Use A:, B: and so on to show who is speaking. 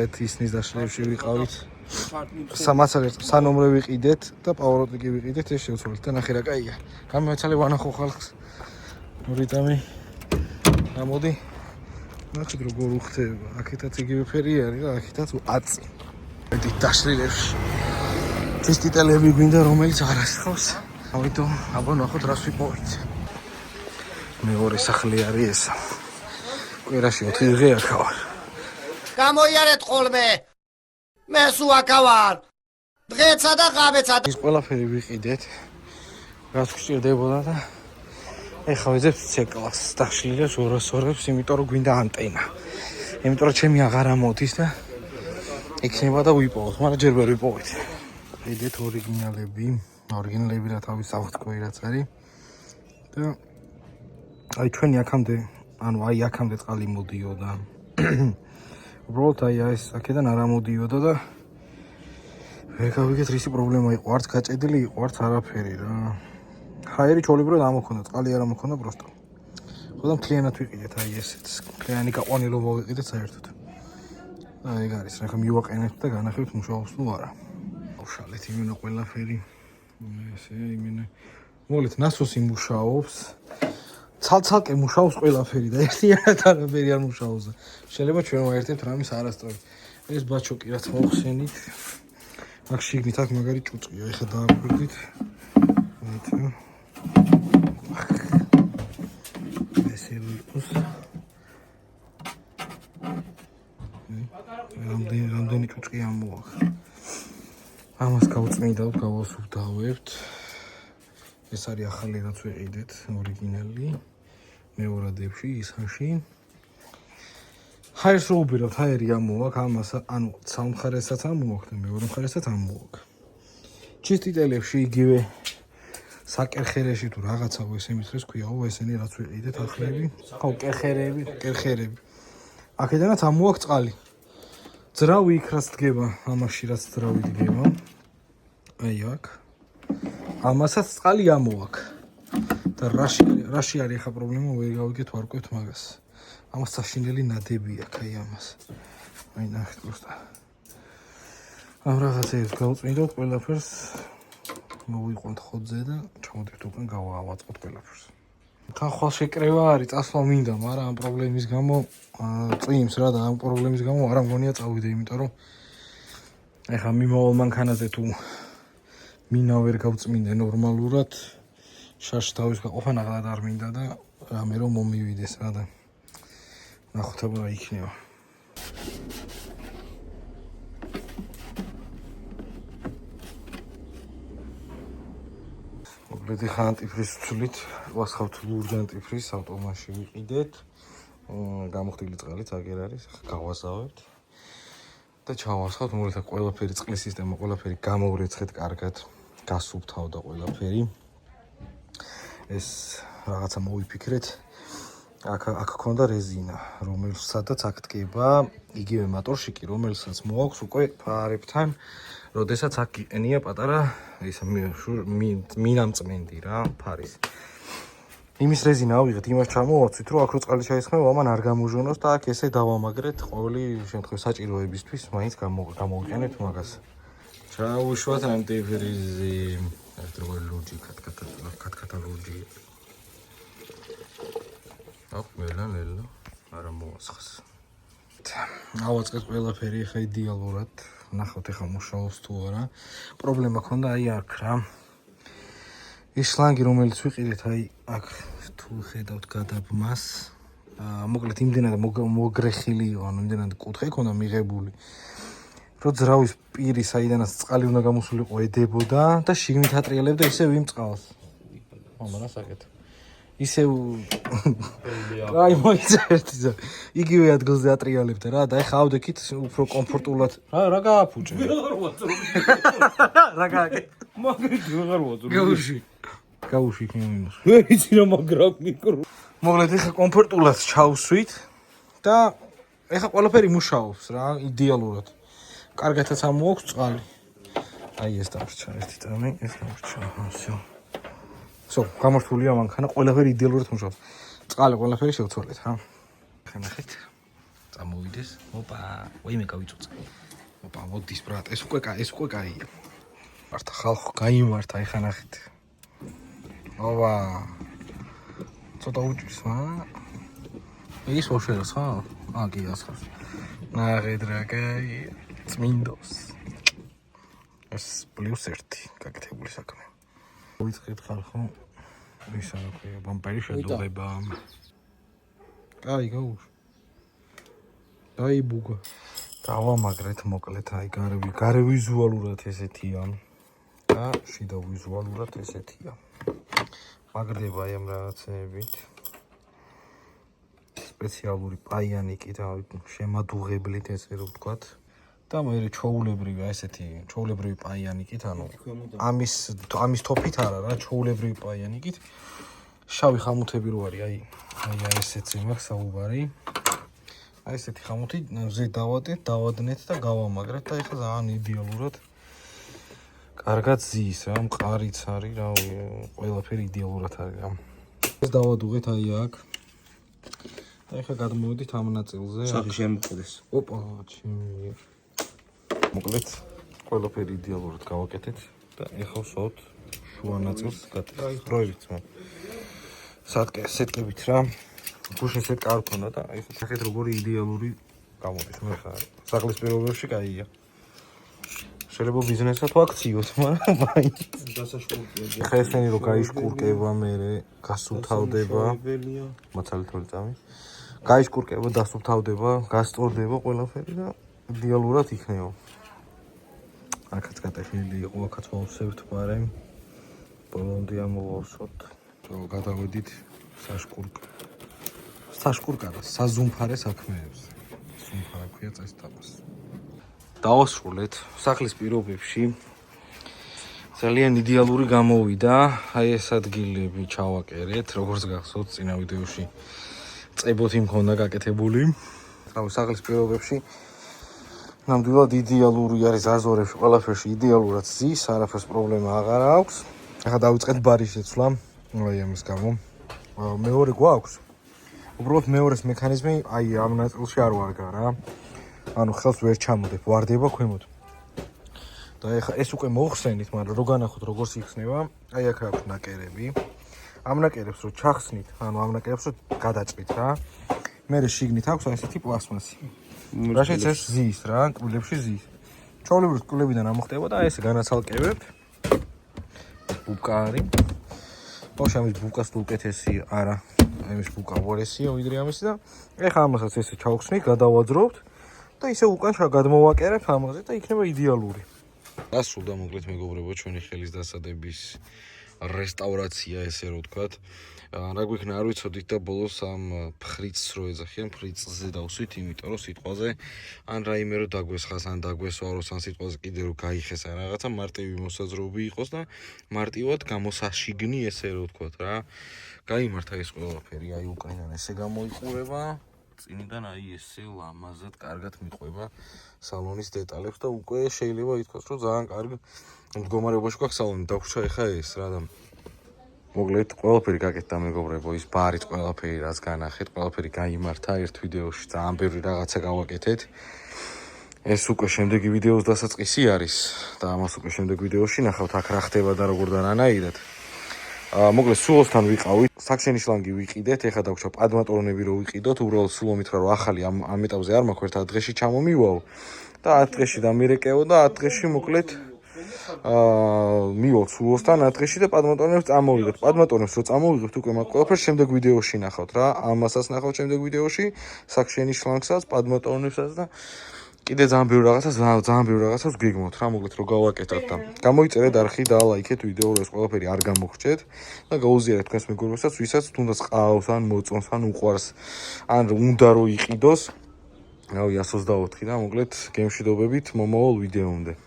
A: ნახეთ ისნის დაშლებში ვიყავით. სანომრე ვიყიდეთ და პავროტი კი ვიყიდეთ, ეს შევცვალეთ და ნახე რა კაია. გამოვეცალე ვანახო ხალხს. რიტამი. ამოდი. ნახეთ როგორ უხდება. აქეთაც იგივე ფერი არის და აქეთაც აწი. მეტი დაშლილებში. ფესტიტელები გვინდა რომელიც არ ასხავს. ამიტომ აბა ნახოთ რას ვიპოვეთ. მეორე სახლი არის ეს. კვირაში 4 დღე აქ ვარ.
B: გამოიარეთ ხოლმე. მე სულ აქ ვარ. დღეცა და ღამეცა.
A: ის ყველაფერი ვიყიდეთ. რაც გვჭირდებოდა და ეხლა ვეძებთ ცეკლას. დაშლილებს ორას, იმიტომ რომ გვინდა ანტენა. იმიტომ რომ ჩემი აღარ ამოდის და იქნება და ვიპოვოთ, მაგრამ ჯერ ვერ ვიპოვეთ. ვიდეთ ორიგინალები რა თავის აღთქვი რაც არის. და აი ჩვენი აქამდე, ანუ აი აქამდე წყალი მოდიოდა. უბრალოდ აი ეს აქედან არ ამოდიოდა და ვერ გავიგეთ რისი პრობლემა იყო, არც გაჭედილი იყო, არც არაფერი რა. ჰაერი ჩოლებრად ამოქონდა, წყალი არ ამოქონდა პროსტო. ხო და მთლიანად ვიყიდეთ აი ესეც. მთლიანი გაყვანილობა ვიყიდეთ საერთოდ. აი ეგ არის, რა ხა მივაყენებთ და განახევთ მუშაობს თუ არა. ავშალეთ იმენა ყველაფერი. ესე იმენა. მოგლეთ ნასოსი მუშაობს. ცალ-ცალკე მუშაობს ყველაფერი და ერთიანად არაფერი არ მუშაობს. შეიძლება ჩვენ ვაერთებთ რამის არასწორად. ეს ბაჩოკი რაც მოხსენით. აქ შიგნით აქ მაგარი ჭუჭყია, ეხლა დააკვირდით. ესე იყოს. რამდენი ჭუჭყი ამოაქვს. ამას გავწმინდავთ, გავასუფთავებთ. ეს არის ახალი რაც ვიყიდეთ, ორიგინალი. მეორადებში, ისანში. ჰაერს რო უბირავთ, ჰაერი ამოაქვს, ამას ანუ სამხარესაც ამოაქვს და მეორე მხარესაც ამოაქვს. ჩისტიტელებში იგივე საკერხერეში თუ რაღაცა ესენიც რეს ქვიაო, ესენი რაც ვიყიდეთ ახლები. ხო, კერხერები. აქედანაც ამოაქვს წყალი. ძრავი იქ რაც დგება, ამაში რაც ძრავი დგება. აი აქ. ამასაც წყალი ამოაქვს. და რაში არის ახლა პრობლემა, ვერ გავიგეთ ვარკვევთ მაგას. ამას საშინელი ნადები აქვს აი ამას. აი ნახეთ просто. ამ რაღაცებს გავწმინდოთ ყველაფერს. მოვიყვანთ ხოძზე და ჩამოდივთ უკან გავაწყოთ ყველაფერს. თან ხვალ შეკრება არის, წასვლა მინდა, მაგრამ ამ პრობლემის გამო წვიმს რა და ამ პრობლემის გამო არ ამგონია წავიდე, იმიტომ რომ ეხლა მიმავალ მანქანაზე თუ მინა ვერ გავწმინდე ნორმალურად, შარში თავის გაყოფა ნახალად არ მინდა და რამე რომ მომივიდეს რა და ნახოთ აბა რა იქნება. მოკლედ ხა ანტიფრის ვცვლით, ვასხავთ ლურჯ ანტიფრის ავტომატში ვიყიდეთ. გამოხდილი წყალიც აგერ არის, გავაზავებთ და ჩავასხავთ, მოკლედ ყველაფერი წყლის სისტემა, ყველაფერი გამოვრეცხეთ კარგად, გასუფთავდა ყველაფერი. ეს რაღაცა მოვიფიქრეთ. აქ ქონდა რეზინა, რომელსაც აქ დგება, იგივე მოტორში კი, რომელსაც მოაქვს უკვე ფარებთან, როდესაც აქ იყენია პატარა ის მინამწმენდი რა, ფარის. იმის რეზინა ავიღეთ, იმას ჩამოვაცვით, რომ აქ რო წყალი ჩაისხმება, ამან არ გამოჟონოს და აქ ესე დავამაგრეთ ყოველი შემთხვევაში საჭიროებისთვის, მაინც გამოვიყენებთ მაგას. ჩაუშვათ ანტიფრიზი, ეს როგორ ლურჯი კატკატა ლურჯი. აკ მელანელო არა მოასხს. ავაწყეთ ყველაფერი ხა იდეალურად. ნახავთ ეხა მუშაობს თუ არა. პრობლემა ქონდა აი აქ რა. ის შლანგი რომელიც ვიყიდეთ აი აქ თუ ხედავთ გადაბმას. მოკლედ იმდენად მოგრეხილი იყო, ანუ იმდენად კუთხე ქონდა მიღებული. რო ძრავის პირი საიდანაც წყალი უნდა გამოსულიყო ედებოდა და შიგნით ატრიალებდა ისევ იმ წყალს. მამა რა საკეთე. ისევ აი მოიწერდი და იგივე ადგილზე ატრიალებდა რა და ეხა ავდექით უფრო კომფორტულად. რა გააფუჭე? რა გააკეთე? მაგეთი ვეღარ ვაწუხე. გაუში იქნება. ვერ იცი რა მაგრა მიკრო. მოკლედ ეხა კომფორტულად ჩავსვით და ეხა ყველაფერი მუშაობს რა, იდეალურად. კარგათაც ამოაქვს წყალი. აი ეს დამრჩა ერთი წამი, ეს დამრჩა. всё. всё, გამართულია მანქანა, ყველაფერი იდეალურად მუშაობს. წყალი ყველაფერი შევცვალეთ რა. ხანახეთ. წამოვიდეს. ოპა, ვაიმე გავიწუწე. ოპა, მოდის ბრატ, ეს უკვე კაია. მართა ხალხო, გაიმართა, ეხა ნახეთ. ოპა. ცოტა უჭირს, ის მოშერს ხა? კი ასხავს. ნახეთ რა კაია. წმინდოს. ეს +1 გაკეთებული საქმე. ვიწყეთ ხალხო. ისა რა ქვია, ბამპერი შედუღება. კაი, გაუშ. დაიბუგა. დავამაგრეთ მოკლედ, აი გარე ვიზუალურად ესეთია. და შიდა ვიზუალურად ესეთია. მაგრდება აი ამ რაღაცეებით. სპეციალური პაიანიკით, შემადუღებლით ესე რომ ვთქვათ. და მე ჩოულებრივი ესეთი ჩოულებრივი პაიანიკით, ანუ ამის თოფით არა რა, ჩოულებრივი პაიანიკით. შავი ხამუთები რო არის, აი ესეთი მაქვს საუბარი. აი ესეთი ხამუთი ზე დავადნეთ და გავამაგრეთ და ეხლა ძალიან იდეალურად კარგად ზის რა, მყარიც არის, რავი, ყველაფერი იდეალურად არის რა. ეს დავადუღეთ აი აქ. და ეხლა გადმოვედით ამ ნაწილზე.
C: სახი შემოყდეს.
A: ოპა, ჩემი. მოკლედ, ყველაფერი იდეალურად გავაკეთეთ და ეხლა ვსვავთ შუა ნაწილს დროებით ძმა. სეტკებით რა. გუშინ სეტკა არ ქონდა და ეხლა სახეთ როგორი იდეალური გამოდის მე ხარ. სახლის პირობებში კაია. შეიძლება ბიზნესად ვაქციოთ, მაგრამ მაინც
C: დასაშკურკია.
A: ხა ესენი რო გაიშკურკება, მე გასუფთავდება. მაცალით ორი წამი. გაიშკურკება, დასუფთავდება, გასწორდება ყველაფერი და იდეალურად იქნება. აქაც გატეხილი იყო, აქაც მოვსევთ ბარემ. ბოლომდე ამოვავსოთ. გადავედით საშკურკარა, საზუმფარე საქმეებს. ზუმფარა ქვია წესდაბას. დავასრულეთ სახლის პირობებში. ძალიან იდეალური გამოვიდა. აი ეს ადგილები ჩავაკერეთ, როგორც გახსოვთ წინა ვიდეოში. წებოთი მქონდა გაკეთებული. რავი, სახლის პირობებში ნამდვილად იდეალური არის აზორებში, ყველაფერში იდეალურად ზის, არაფერს პრობლემა აღარ აქვს. ახლა დავიწყეთ ბარის შეცვლა, აი ამის გამო. მეორე გვაქვს. უბრალოდ მეორეს მექანიზმი აი ამ ნაწილში არ ვარგა რა. ანუ ხელს ვერ ჩამოდებ, ვარდება ქვემოთ. და ეხლა ეს უკვე მოხსენით, მაგრამ რო განახოთ როგორც იხსნება, აი აქ აქვს ნაკერები. ამ ნაკერებს რო ჩახსნით, ანუ ამ ნაკერებს რო გადაწვით რა. მერე შიგნით აქვს ესეთი პლასმასი. რაშიც ეს ზის რა, კბილებში ზის. ჩაოლებრივ კბილებიდან ამოხდება და ესე განაცალკევებთ. ბუკა არის. ბავშვი ამის ბუკას თუ უკეთესი არა. ამის ბუკა უარესია ვიდრე ამისი და ეხლა ამასაც ესე ჩავხსნით, გადავაძროვთ და ისე უკან გადმოვაკერებთ ამაზე და იქნება იდეალური. დასრულდა მოკლედ მეგობრებო ჩვენი ხელის დასადების რესტავრაცია ესე რომ ვთქვათ. რა გვიქნა არ ვიცოდით და ბოლოს ამ ფრიცს რო ეძახიან, ფრიცზე დავსვით, იმიტომ რომ სიტყვაზე ან რაიმე რო დაგვესხას, ან დაგვესვაროს, ან სიტყვაზე კიდე რო გაიხეს ან რაღაცა მარტივი მოსაზროები იყოს და მარტივად გამოსაშიგნი ესე რო ვთქვათ რა. გაიმართა ეს ყველაფერი, აი უკრაინიდან ესე გამოიყურება, წინიდან აი ესე ლამაზად კარგად მიყვება სალონის დეტალებს და უკვე შეიძლება ითქვას რომ ძალიან კარგ მდგომარეობაში გვაქვს სალონი. დაგვრჩა ეხა ეს რა და მოკლედ ყველაფერი გაკეთდა მეგობრებო, ის ბარიც ყველაფერი რაც განახეთ, ყველაფერი გაიმართა ერთ ვიდეოში, ძალიან ბევრი რაღაცა გავაკეთეთ. ეს უკვე შემდეგი ვიდეოს დასაწყისი არის და ამას უკვე შემდეგ ვიდეოში ნახავთ აქ რა ხდება და როგორ დანაირად. მოკლედ სულოსთან ვიყავით, საქსენიშლანგი ვიყიდეთ, ეხლა დაგვრჩა პადმატორნები რო ვიყიდოთ, უბრალოდ სულ მომითხრა რომ ახალი ამ ეტაპზე არ მაქვს, ერთ 10 დღეში ჩამომივაო და 10 დღეში დამირეკეო და 10 დღეში მოკლედ მივალ სულოსთან 10 დღეში და პადმატორნებს წამოვიღეთ. პადმატორნებს რო წამოვიღებთ უკვე მაგ ყველაფერს შემდეგ ვიდეოში ნახავთ რა. ამასაც ნახავთ შემდეგ ვიდეოში, საქსენიშლანგსაც, პადმატორნებსაც და კიდე ძალიან ბევრი რაღაცას გიგმოთ რა, მოკლედ რო გავაკეთოთ და გამოიწერეთ არხი და ლაიქეთ ვიდეო, რომ ეს ყველაფერი არ გამოგრჩეთ და გაუზიარეთ თქვენს მეგობრებსაც, ვისაც თუნდაც ყავს, ან მოწონს, ან უყვარს, ან უნდა რომ იყიდოს. რავი 124 და მოკლედ გემშვიდობებით მომავალ ვიდეომდე.